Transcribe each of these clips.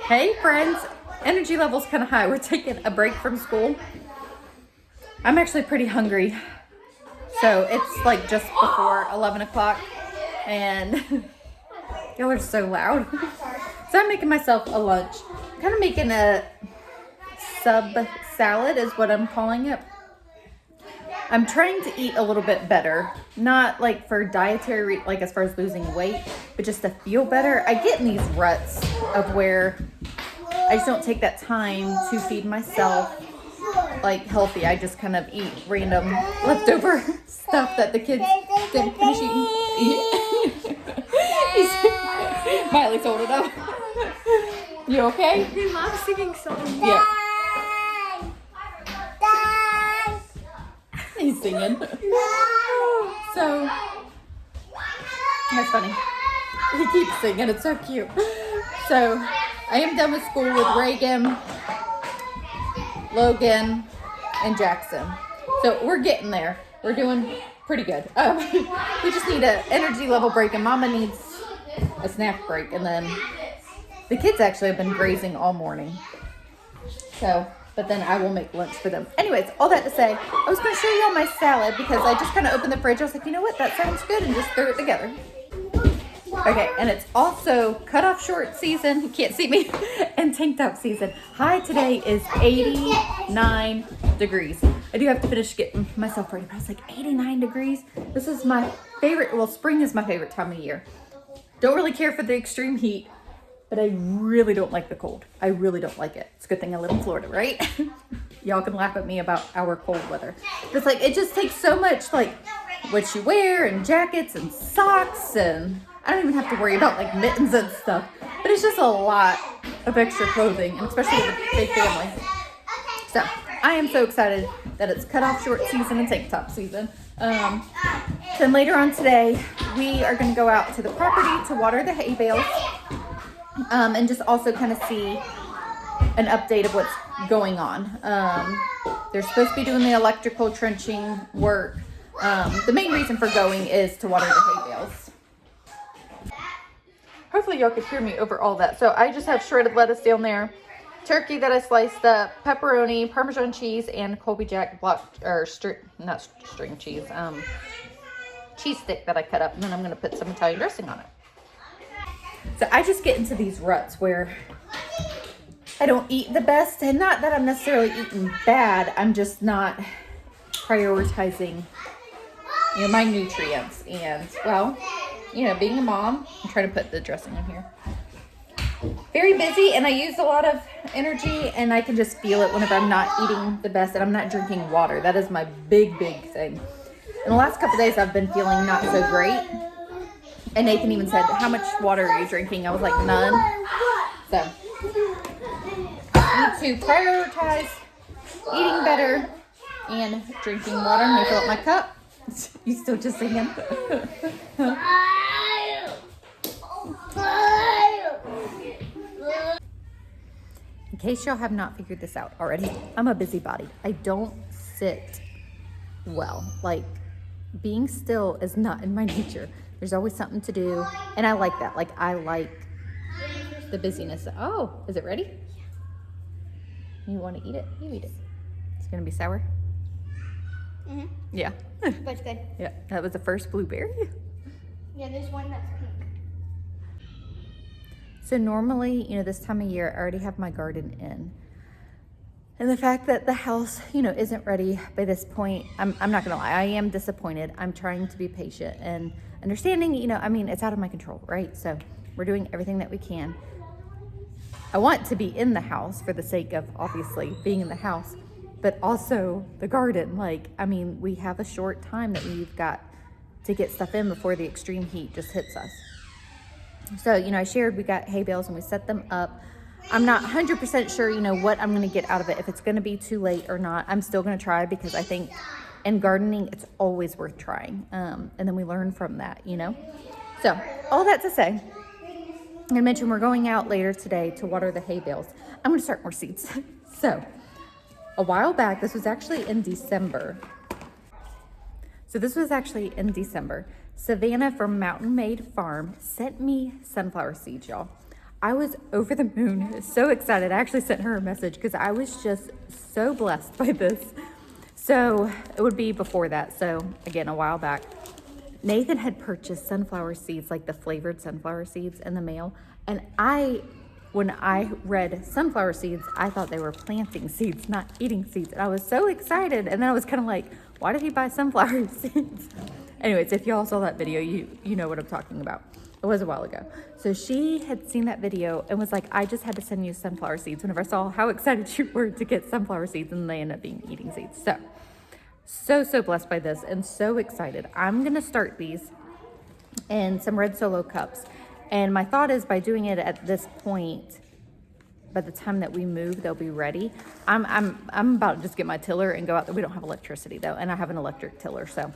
Hey friends, energy level's kind of high. We're taking a break from school. I'm actually pretty hungry. So it's like just before 11 o'clock and y'all are so loud. So I'm making myself a lunch. I'm kind of making a sub salad is what I'm calling it. I'm trying to eat a little bit better, not like for dietary, like as far as losing weight, but just to feel better. I get in these ruts of where I just don't take that time to feed myself like healthy. I just kind of eat random leftover stuff that the kids didn't finish eating. Miley's holding up. You okay? He loves singing songs. Yeah. He's singing. So that's funny. He keeps singing. It's so cute. So I am done with school with Reagan, Logan, and Jackson. So we're getting there. We're doing pretty good. We just need an energy level break, and Mama needs a snack break. And then the kids actually have been grazing all morning. So, but then I will make lunch for them. Anyways, all that to say, I was going to show you all my salad because I just kind of opened the fridge. I was like, you know what? That sounds good, and just threw it together. Okay, and it's also cutoff short season. You can't see me. And tank top season. High today is 89 degrees. I do have to finish getting myself ready, but I was like, 89 degrees? This is my favorite. Well, spring is my favorite time of year. Don't really care for the extreme heat, but I really don't like the cold. I really don't like it. It's a good thing I live in Florida, right? Y'all can laugh at me about our cold weather. It's like, it just takes so much, like, what you wear and jackets and socks, and I don't even have to worry about like mittens and stuff. But it's just a lot of extra clothing, and especially with a big family. So I am so excited that it's cutoff short season and tank top season. Then later on today, we are going to go out to the property to water the hay bales. And just also kind of see an update of what's going on. They're supposed to be doing the electrical trenching work. The main reason for going is to water the hay bales. Hopefully y'all could hear me over all that. So I just have shredded lettuce down there, turkey that I sliced up, pepperoni, Parmesan cheese, and Colby Jack not string cheese, cheese stick that I cut up, and then I'm going to put some Italian dressing on it. So I just get into these ruts where I don't eat the best, and not that I'm necessarily eating bad. I'm just not prioritizing, my nutrients. And well, being a mom, I'm trying to put the dressing in here. Very busy, and I use a lot of energy, and I can just feel it whenever I'm not eating the best and I'm not drinking water. That is my big thing. In the last couple of days, I've been feeling not so great. And Nathan even said, how much water are you drinking? I was like, none. So, I need to prioritize eating better and drinking water. I'm going to fill up my cup. You still just singing? In case y'all have not figured this out already, I'm a busybody. I don't sit well. Like, being still is not in my nature. There's always something to do, and I like that. Like, I like the busyness. Oh, is it ready? You want to eat it? You eat it. It's going to be sour? Mm-hmm. Yeah. But it's good. Yeah, that was the first blueberry. Yeah, there's one that's pink. So normally, this time of year, I already have my garden in. And the fact that the house, isn't ready by this point, I'm not going to lie. I am disappointed. I'm trying to be patient and understanding, it's out of my control, right? So we're doing everything that we can. I want to be in the house for the sake of, obviously, being in the house, but also the garden. We have a short time that we've got to get stuff in before the extreme heat just hits us. So, I shared we got hay bales and we set them up. I'm not 100% sure, what I'm going to get out of it. If it's going to be too late or not, I'm still going to try, because I think in gardening, it's always worth trying. And then we learn from that, So all that to say, I mentioned we're going out later today to water the hay bales. I'm going to start more seeds. So a while back, this was actually in December. Savannah from Mountain Made Farm sent me sunflower seeds, y'all. I was over the moon, so excited. I actually sent her a message because I was just so blessed by this. So it would be before that. So again, a while back, Nathan had purchased sunflower seeds, like the flavored sunflower seeds in the mail. And when I read sunflower seeds, I thought they were planting seeds, not eating seeds. And I was so excited. And then I was kind of like, why did he buy sunflower seeds? Anyways, if y'all saw that video, you know what I'm talking about. It was a while ago. So she had seen that video and was like, I just had to send you sunflower seeds whenever I saw how excited you were to get sunflower seeds, and they end up being eating seeds. So blessed by this and so excited. I'm gonna start these in some red Solo cups. And my thought is, by doing it at this point, by the time that we move, they'll be ready. I'm about to just get my tiller and go out there. We don't have electricity though, and I have an electric tiller, so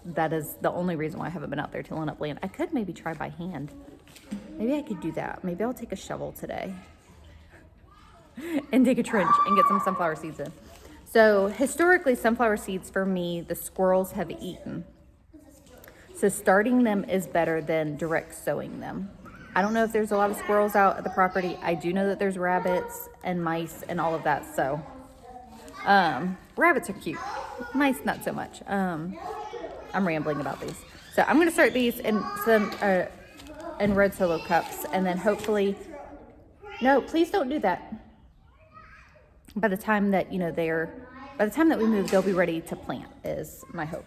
that is the only reason why I haven't been out there tilling up land. I could maybe try by hand. Maybe I could do that. Maybe I'll take a shovel today and dig a trench and get some sunflower seeds in. So historically, sunflower seeds for me, the squirrels have eaten. So starting them is better than direct sowing them. I don't know if there's a lot of squirrels out at the property. I do know that there's rabbits and mice and all of that. So rabbits are cute. Mice, not so much. I'm rambling about these. So I'm gonna start these in some in red Solo cups, and then hopefully, no, please don't do that. By the time that, by the time that we move, they'll be ready to plant, is my hope.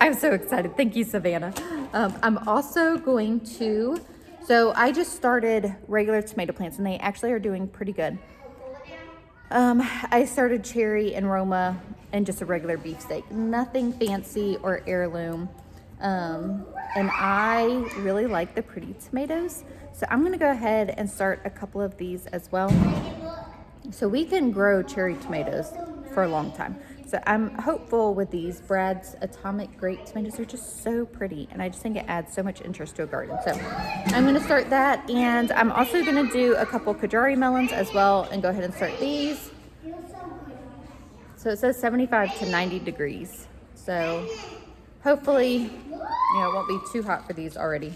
I'm so excited. Thank you, Savannah. I'm also going to, so I just started regular tomato plants, and they actually are doing pretty good. I started cherry and Roma and just a regular beefsteak, nothing fancy or heirloom. And I really like the pretty tomatoes. So I'm gonna go ahead and start a couple of these as well. So we can grow cherry tomatoes for a long time. So I'm hopeful with these. Brad's Atomic Great tomatoes are just so pretty, and I just think it adds so much interest to a garden. So I'm gonna start that, and I'm also gonna do a couple Kajari melons as well and go ahead and start these. So it says 75 to 90 degrees. So hopefully, it won't be too hot for these already.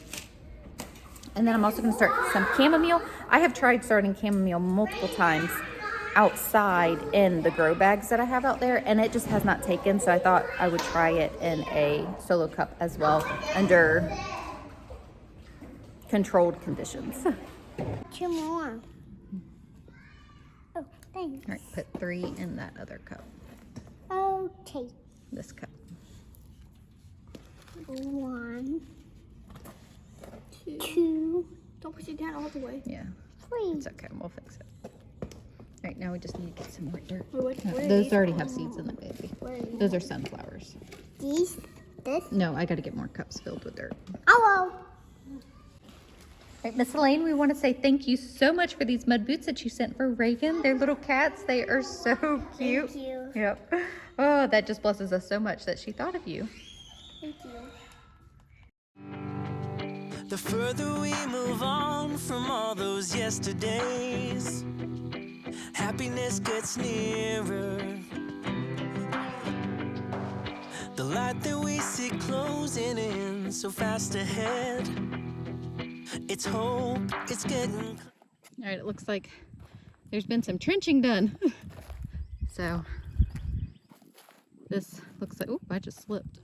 And then I'm also gonna start some chamomile. I have tried starting chamomile multiple times outside in the grow bags that I have out there, and it just has not taken. So I thought I would try it in a Solo cup as well under controlled conditions. 2 more. Oh, thanks. All right, put 3 in that other cup. Okay. This cup. 1, 2. Don't push it down all the way. Yeah. 3. It's okay, we'll fix it. All right, now we just need to get some more dirt. Where Those already have seeds in them, baby. Where Those are sunflowers. These? This? No, I got to get more cups filled with dirt. Oh, All right, Miss Elaine, we want to say thank you so much for these mud boots that you sent for Reagan. They're little cats. They are so cute. Thank you. Yep. Oh, that just blesses us so much that she thought of you. Thank you. The further we move on from all those yesterdays, happiness gets nearer. The light that we see closing in so fast ahead, it's hope, it's getting. All right, it looks like there's been some trenching done. So this looks like, oh, I just slipped.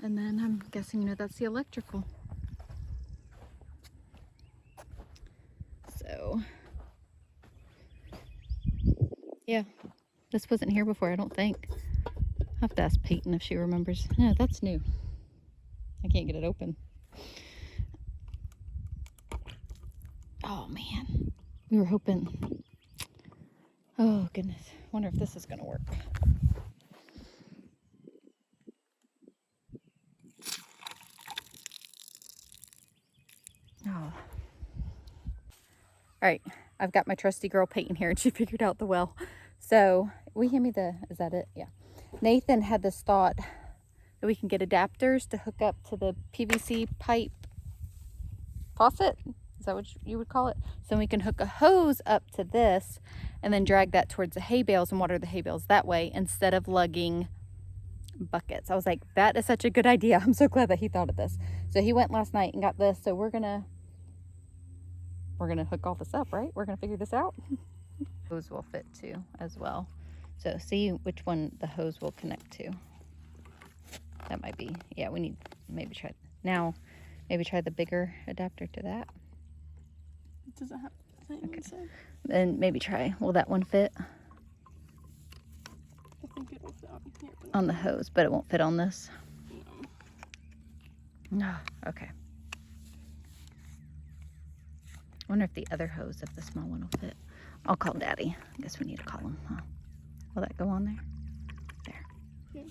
And then I'm guessing, that's the electrical. So, yeah, this wasn't here before, I don't think. I'll have to ask Peyton if she remembers. Yeah, that's new. I can't get it open. Oh, man. We were hoping. Oh, goodness. Wonder if this is going to work. Oh. All right, I've got my trusty girl Peyton here, and she figured out the well. So, will you hand me is that it? Yeah. Nathan had this thought that we can get adapters to hook up to the PVC pipe faucet. Is that what you would call it? So we can hook a hose up to this and then drag that towards the hay bales and water the hay bales that way instead of lugging buckets. I was like, that is such a good idea. I'm so glad that he thought of this. So he went last night and got this. So we're gonna we're gonna hook all this up, right? We're gonna figure this out. Hose will fit too as well. So see which one the hose will connect to. That might be, yeah, we need maybe try the bigger adapter to that. It doesn't have a thing inside. Then maybe try, will that one fit I think it'll fit on here. But on the hose, but it won't fit on this? No. Okay. I wonder if the other hose, if the small one will fit. I'll call Daddy. I guess we need to call him, huh? Will that go on there? There. Yeah.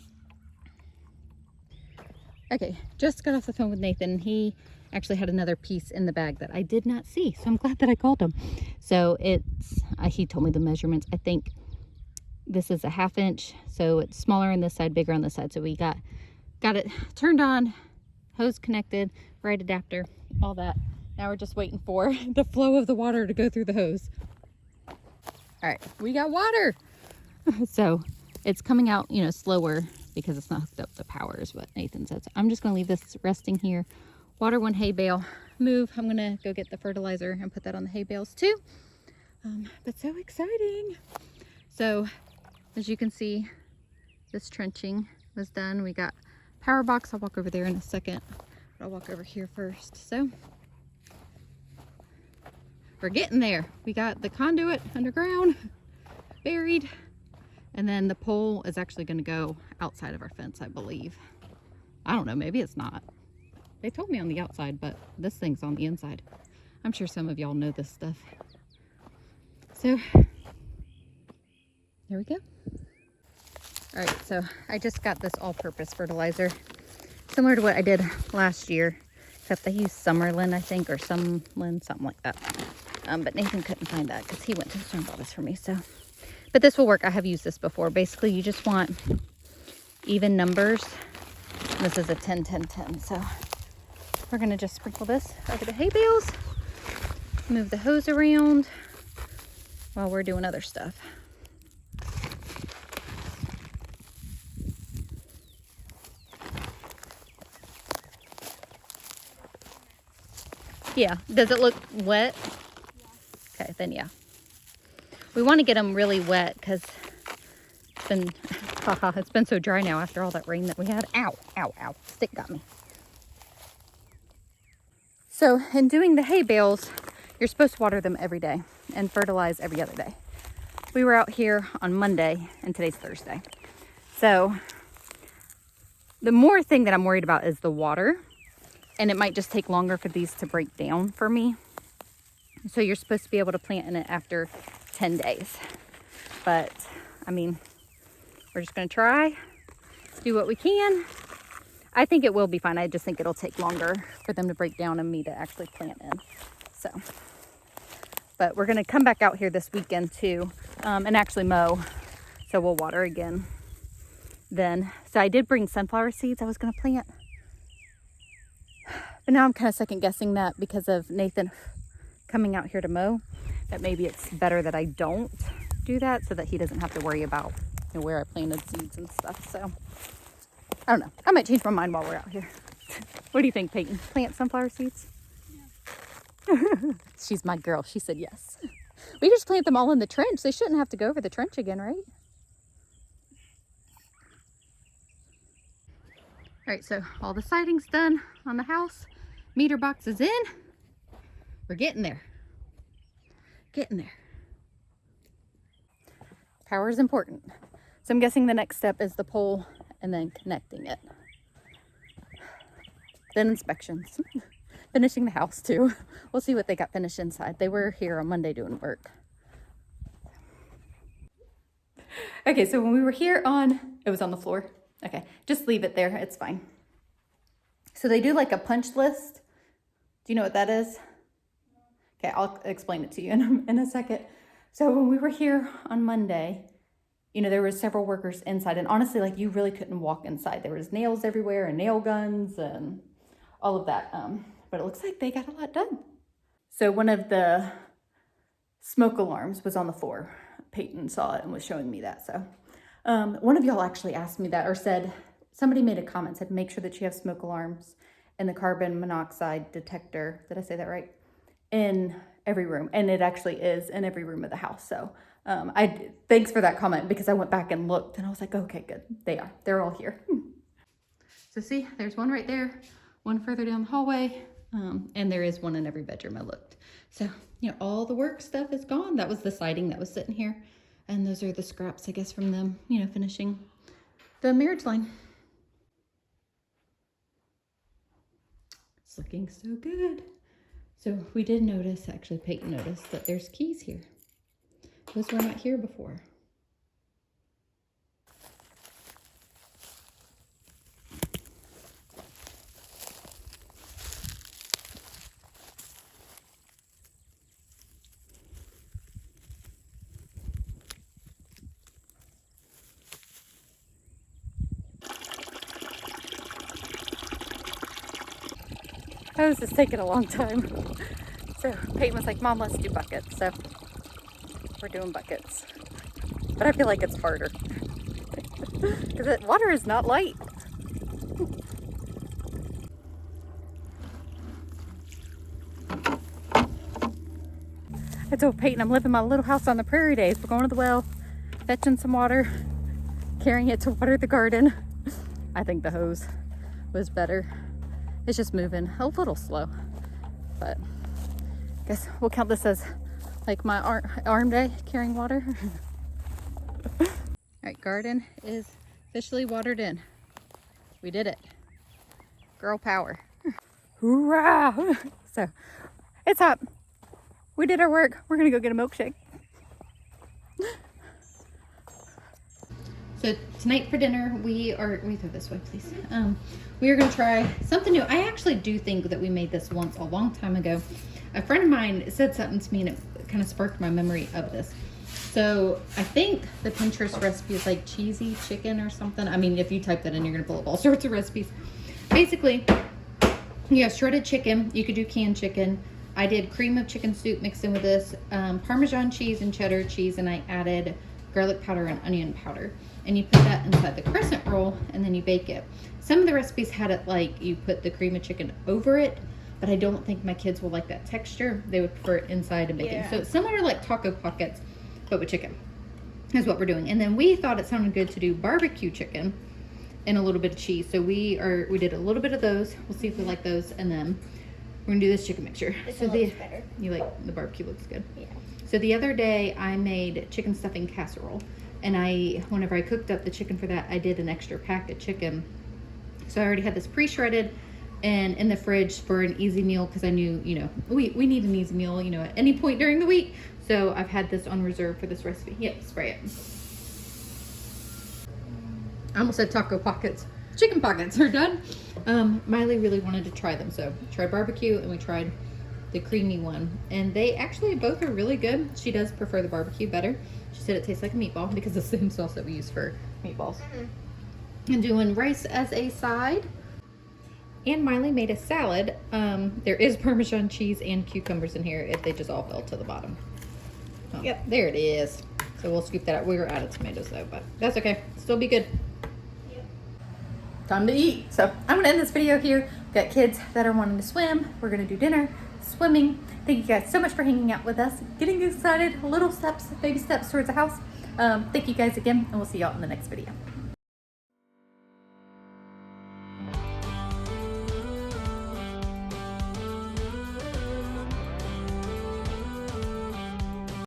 Okay, just got off the phone with Nathan. He actually had another piece in the bag that I did not see, so I'm glad that I called him. So it's, he told me the measurements. I think this is a 1/2 inch, so it's smaller on this side, bigger on this side. So we got it turned on, hose connected, right adapter, all that. Now we're just waiting for the flow of the water to go through the hose. All right, we got water. So it's coming out, you know, slower because it's not hooked up to power is what Nathan said. So I'm just gonna leave this resting here. Water one hay bale, move. I'm gonna go get the fertilizer and put that on the hay bales too. But so exciting. So as you can see, this trenching was done. We got power box. I'll walk over there in a second, but I'll walk over here first. So we're getting there. We got the conduit underground, buried, and then the pole is actually going to go outside of our fence, I believe. I don't know, maybe it's not. They told me on the outside, but this thing's on the inside. I'm sure some of y'all know this stuff. So there we go. All right, so I just got this all-purpose fertilizer, similar to what I did last year, except they used Summerlin, I think, or Sumlin, something like that. But Nathan couldn't find that because he went to the store and bought this for me. So, but this will work. I have used this before. Basically, you just want even numbers. This is a 10, 10, 10. So we're gonna just sprinkle this over the hay bales, move the hose around while we're doing other stuff. Yeah, does it look wet? Yeah. Okay, then yeah. We want to get them really wet because it's been so dry now after all that rain that we had. Ow, ow, ow, stick got me. So in doing the hay bales, you're supposed to water them every day and fertilize every other day. We were out here on Monday and today's Thursday. So the more thing that I'm worried about is the water. And it might just take longer for these to break down for me. So you're supposed to be able to plant in it after 10 days. But, I mean, we're just going to try, do what we can. I think it will be fine. I just think it'll take longer for them to break down and me to actually plant in. So, but we're going to come back out here this weekend too and actually mow. So we'll water again then. So I did bring sunflower seeds I was going to plant. But now I'm kind of second guessing that because of Nathan coming out here to mow, that maybe it's better that I don't do that so that he doesn't have to worry about, you know, where I planted seeds and stuff. So I don't know. I might change my mind while we're out here. What do you think, Peyton? Plant sunflower seeds? Yeah. She's my girl. She said yes. We just plant them all in the trench. They shouldn't have to go over the trench again, right? All right, so all the siding's done on the house. Meter box is in. We're getting there. Getting there. Power is important. So I'm guessing the next step is the pole and then connecting it. Then inspections. Finishing the house too. We'll see what they got finished inside. They were here on Monday doing work. Okay, so when we were here it was on the floor. Okay, just leave it there. It's fine. So they do like a punch list. Do you know what that is? Okay, I'll explain it to you in a second. So when we were here on Monday, you know, there were several workers inside. And honestly, like, you really couldn't walk inside. There was nails everywhere and nail guns and all of that. But it looks like they got a lot done. So one of the smoke alarms was on the floor. Peyton saw it and was showing me that. So one of y'all actually asked me that, or said, somebody made a comment, said, make sure that you have smoke alarms and the carbon monoxide detector. Did I say that right? In every room, and it actually is in every room of the house. So thanks for that comment, because I went back and looked and I was like, okay, good. They're all here. So see, there's one right there, one further down the hallway, and there is one in every bedroom I looked. So, you know, all the work stuff is gone. That was the siding that was sitting here. And those are the scraps, I guess, from them, you know, finishing the marriage line. It's looking so good. So we did notice, actually Peyton noticed, that there's keys here. Those were not here before. Oh, this is taking a long time. So Peyton was like, Mom, let's do buckets. So we're doing buckets. But I feel like it's harder. Because the water is not light. I told Peyton I'm living my little house on the prairie days. We're going to the well, fetching some water, carrying it to water the garden. I think the hose was better. It's just moving a little slow, but I guess we'll count this as like my arm day carrying water. All right, garden is officially watered in. We did it. Girl power. Hoorah! So it's hot. We did our work. We're gonna go get a milkshake. So tonight for dinner, we throw this way, please. We are gonna try something new. I actually do think that we made this once a long time ago. A friend of mine said something to me and it kind of sparked my memory of this. So I think the Pinterest recipe is like cheesy chicken or something. I mean, if you type that in, you're gonna pull up all sorts of recipes. Basically, you have shredded chicken. You could do canned chicken. I did cream of chicken soup mixed in with this, Parmesan cheese and cheddar cheese, and I added garlic powder and onion powder. And you put that inside the crescent roll and then you bake it. Some of the recipes had it like you put the cream of chicken over it, but I don't think my kids will like that texture. They would prefer it inside and baking. Yeah. So it's similar to like taco pockets, but with chicken is what we're doing. And then we thought it sounded good to do barbecue chicken and a little bit of cheese. So we did a little bit of those. We'll see if we like those. And then we're gonna do this chicken mixture. This one looks better. You like the barbecue looks good. Yeah. So the other day I made chicken stuffing casserole. And whenever I cooked up the chicken for that, I did an extra pack of chicken. So I already had this pre-shredded and in the fridge for an easy meal, because I knew, you know, we need an easy meal, you know, at any point during the week. So I've had this on reserve for this recipe. Yep, spray it. I almost said taco pockets. Chicken pockets are done. Miley really wanted to try them. So tried barbecue and we tried the creamy one. And they actually both are really good. She does prefer the barbecue better. She said it tastes like a meatball because it's the same sauce that we use for meatballs. And doing rice as a side. And Miley made a salad. There is Parmesan cheese and cucumbers in here. If they just all fell to the bottom. Oh, yep, there it is. So we'll scoop that out. We were out of tomatoes though, but that's okay. Still be good. Yep. Time to eat. So I'm gonna end this video here. Got kids that are wanting to swim. We're gonna do dinner, swimming. Thank you guys so much for hanging out with us, getting excited, little steps, baby steps towards the house. Thank you guys again, and we'll see y'all in the next video.